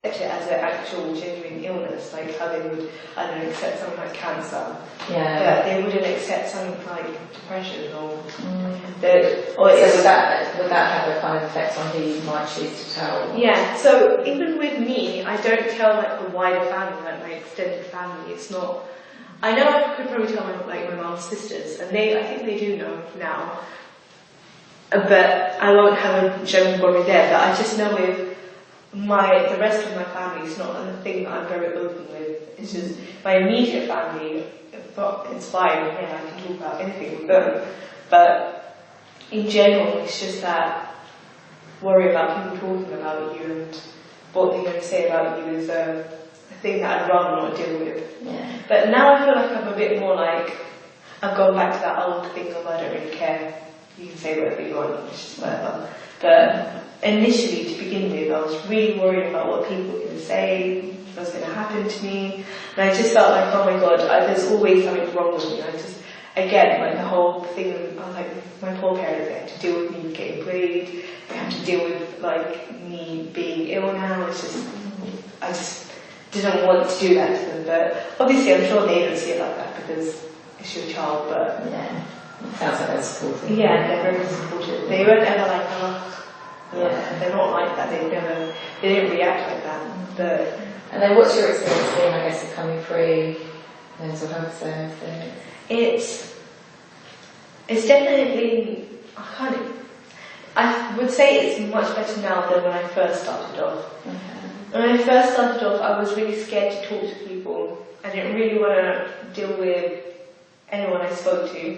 accept it as an actual genuine illness, like how they would, I don't know, accept something like cancer. Yeah. But they wouldn't accept something like depression or so would that have a kind of effect on who you might choose to tell? Yeah, so even with me, I don't tell like the wider family, like my extended family. It's not, I know I could probably tell my mum's sisters, and I think they do know now. But I won't have a general worry there, but I just know with the rest of my family, it's not a thing that I'm very open with. It's just my immediate family, it's fine, yeah, I can talk about anything with them. But in general, it's just that worry about people talking about you and what they're going to say about you is a thing that I'd rather not deal with. Yeah. But now I feel like I'm a bit more like, I've gone back to that old thing of I don't really care. You can say whatever you want, it's just whatever. But initially, to begin with, I was really worried about what people were going to say, what's going to happen to me. And I just felt like, oh my god, there's always something wrong with me. Again, like the whole thing of like my poor parents, they had to deal with me getting bullied, they had to deal with like me being ill now. I just didn't want to do that to them. But obviously, I'm sure they don't see it like that because it's your child. But yeah, it sounds like they're supportive. Yeah, they're very supportive. They weren't ever like, oh, yeah, they're not like that. They didn't react like that. But and then, what's your experience been, I guess, of coming through mental health services? It's definitely, I would say it's much better now than when I first started off. Okay. When I first started off, I was really scared to talk to people. I didn't really want to deal with anyone I spoke to.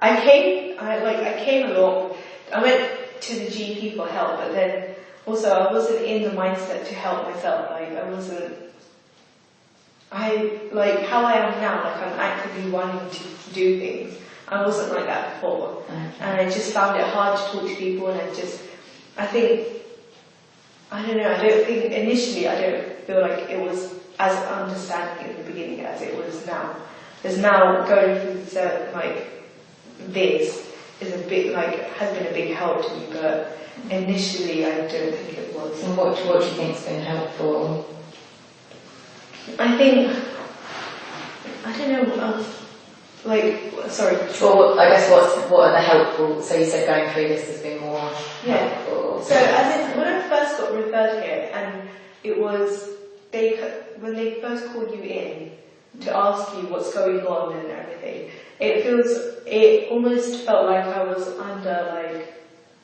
I came a lot. I went to the GP for help, but then also I wasn't in the mindset to help myself. How I am now, like I'm actively wanting to do things. I wasn't like that before. Okay. And I just found it hard to talk to people, and I don't feel like it was as understanding in the beginning as it was now. Because now going through this is a bit has been a big help to me, but initially I don't think it was. And what do you think's been helpful? I think, I don't know, sorry. Well, I guess what are the helpful, so you said going through this has been more helpful. So as in, when I first got referred here, and it was, when they first called you in to ask you what's going on and everything, it almost felt like I was under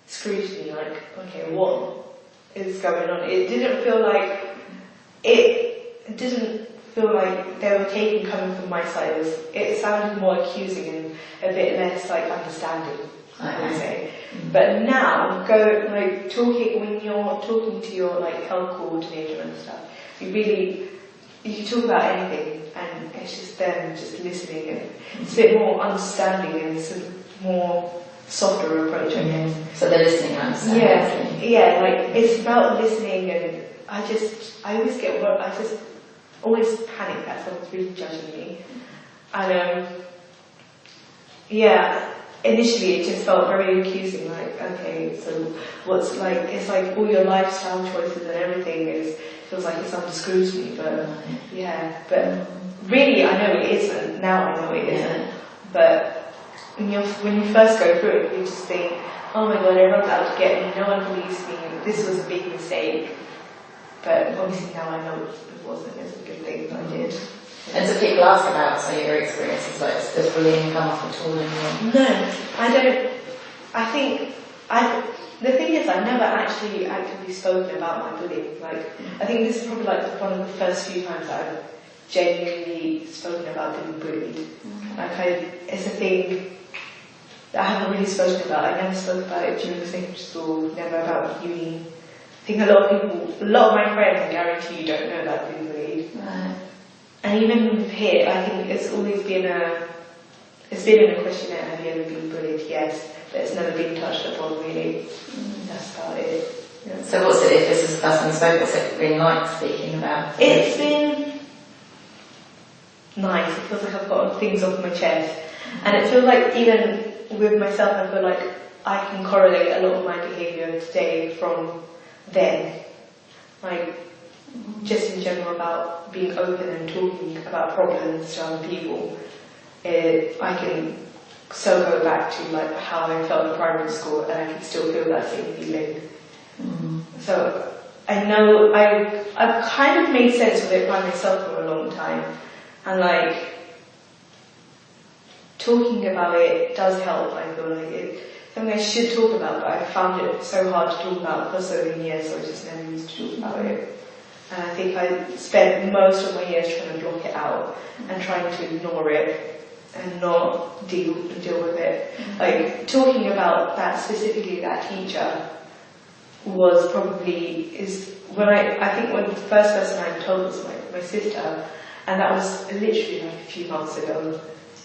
scrutiny, okay, what is going on? It didn't feel like they were taking coming from my side. It sounded more accusing and a bit less understanding, I would say. But now, when you're talking to your health coordinator and stuff, you can talk about anything, and it's just them just listening, and it's a bit more understanding, and it's a more softer approach, I guess. So they're listening and understanding. Yeah, it's about listening, and I always get worried. I just always panic that someone's really judging me. And initially it just felt very accusing, okay, so what's it's all your lifestyle choices and everything feels like it's under scrutiny, but but really I know it isn't. Now I know it isn't. But when you first go through it, you just think, oh my god, everyone's out to get me, no one believes me, this was a big mistake. But obviously now I know it wasn't. It's a good thing that I did. And so people ask about your experiences, does bullying come up at all anymore? No, I don't. I think the thing is, I've never actually actively spoken about my bullying. I think this is probably one of the first few times that I've genuinely spoken about being bullied. It's a thing that I haven't really spoken about. I never spoke about it during secondary school, never about uni. I think a lot of my friends, I guarantee you, don't know that being bullied. Right. And even here, I think it's always been it's been in a questionnaire, have you ever been bullied? Yes, but it's never been touched upon really. That's about it. Yeah. So what's it, if this is the first time you spoke, what's it been like speaking about? It's been nice. It feels like I've got things off my chest. And it feels like even with myself, I feel like I can correlate a lot of my behaviour today from then. like just in general about being open and talking about problems to other people. I can so go back to like how I felt in primary school, and I can still feel that same feeling. So I know I've kind of made sense of it by myself for a long time, and like talking about it does help. I feel like it's something I should talk about, but I found it so hard to talk about for so many years, so I just never used to talk about it. And I think I spent most of my years trying to block it out and trying to ignore it and not deal with it. Like talking about that specifically, that teacher was probably when the first person I told was my sister, and that was literally like a few months ago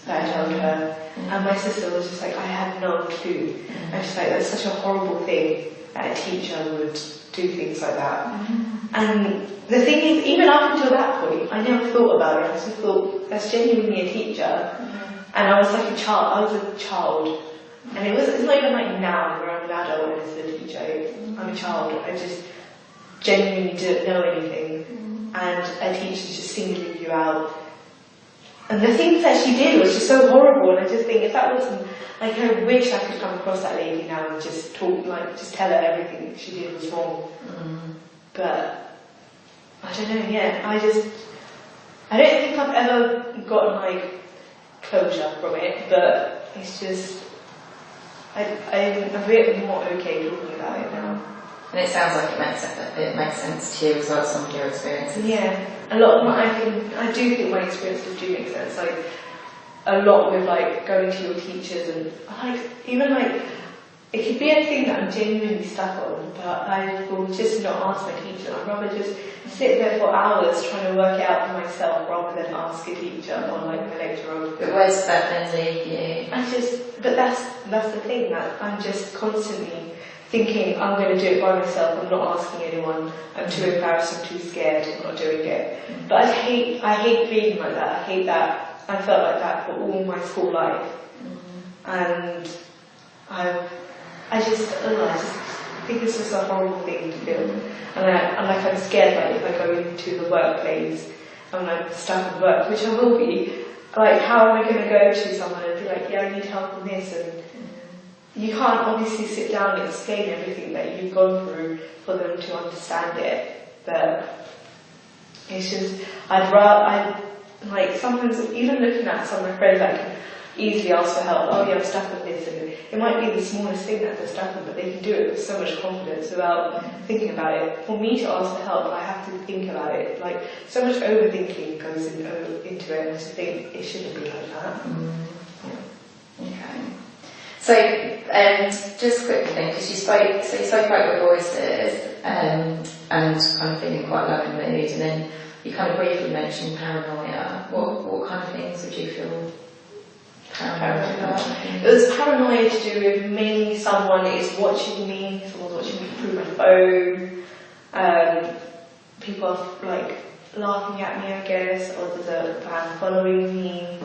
that I told her, and my sister was just like, I had no clue. And she's like, that's such a horrible thing that a teacher would do things like that. And the thing is, even up until that point, I never thought about it. I just thought, that's genuinely a teacher. And I was like a child. And it's not even like now, where I'm an adult and it's a teacher. I'm a child. I just genuinely didn't know anything. And a teacher's just singling you out. And the things that she did was just so horrible, and I just think if that wasn't, like, I wish I could come across that lady now and just just tell her everything she did was wrong. But I don't know, I don't think I've ever gotten like closure from it, but it's just, I'm a bit more okay talking about it now. And it sounds like it makes sense to you as well, some of your experiences. Yeah, a lot of I do think my experiences do make sense. Like a lot with like going to your teachers and like even like it could be a thing that I'm genuinely stuck on, but I will just not ask my teacher. I'd rather just sit there for hours trying to work it out for myself rather than ask a teacher or like my lecturer. But where's that then leave you? But that's the thing, that I'm just constantly thinking I'm going to do it by myself, I'm not asking anyone, I'm too embarrassed, I'm too scared, I'm not doing it. But I hate feeling like that. I hate that. I felt like that for all my school life. And I just think it's just a horrible thing to feel. And I'm scared that if I go into the workplace, I'm like stuck at work, which I will be. Like, how am I going to go to someone and be like, yeah, I need help on this, and you can't obviously sit down and explain everything that you've gone through for them to understand it. But it's just, sometimes even looking at some of my friends that can easily ask for help, oh yeah, I'm stuck with this, and it might be the smallest thing that they're stuck with, but they can do it with so much confidence without thinking about it. For me to ask for help, I have to think about it. Like, so much overthinking goes into it, and I just think it shouldn't be like that. Okay. So, just quickly then, because you spoke about your voices and kind of feeling quite low in the mood, and then you kind of briefly mentioned paranoia. What kind of things would you feel paranoid about? It was paranoia to do with me, someone is watching me, someone's watching me through my phone, people are like laughing at me, I guess, or there's a van following me.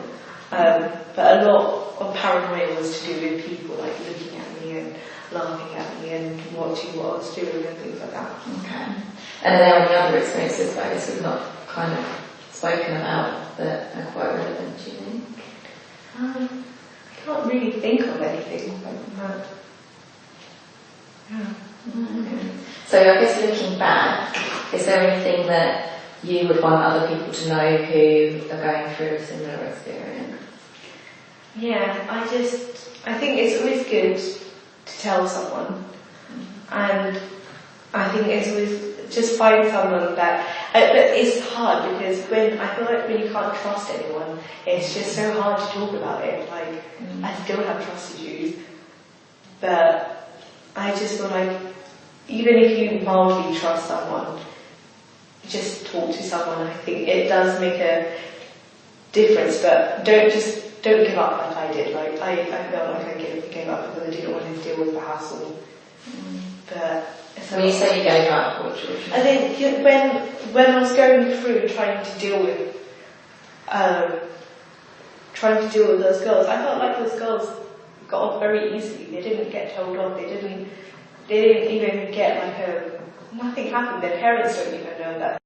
But a lot of paranoia was to do with people like looking at me and laughing at me and watching what I was doing and things like that. Okay. And are there any other experiences that I guess we've not kind of spoken about that are quite relevant, do you think? I can't really think of anything like that. Okay. So I guess looking back, is there anything that you would want other people to know who are going through a similar experience? Yeah, I think it's always good to tell someone, and I think it's always just find someone that. But it's hard because I feel like when you can't trust anyone, it's just so hard to talk about it. Like I still have trust issues, but I just feel like even if you mildly trust someone, just talk to someone. I think it does make a difference, but don't give up like I did. Like I felt like I gave up because I didn't want to deal with the hassle. But when you say you gave up, what do you mean? I think when I was going through trying to deal with those girls, I felt like those girls got off very easily. They didn't get told off. They didn't even get like nothing happened. Their parents don't even know that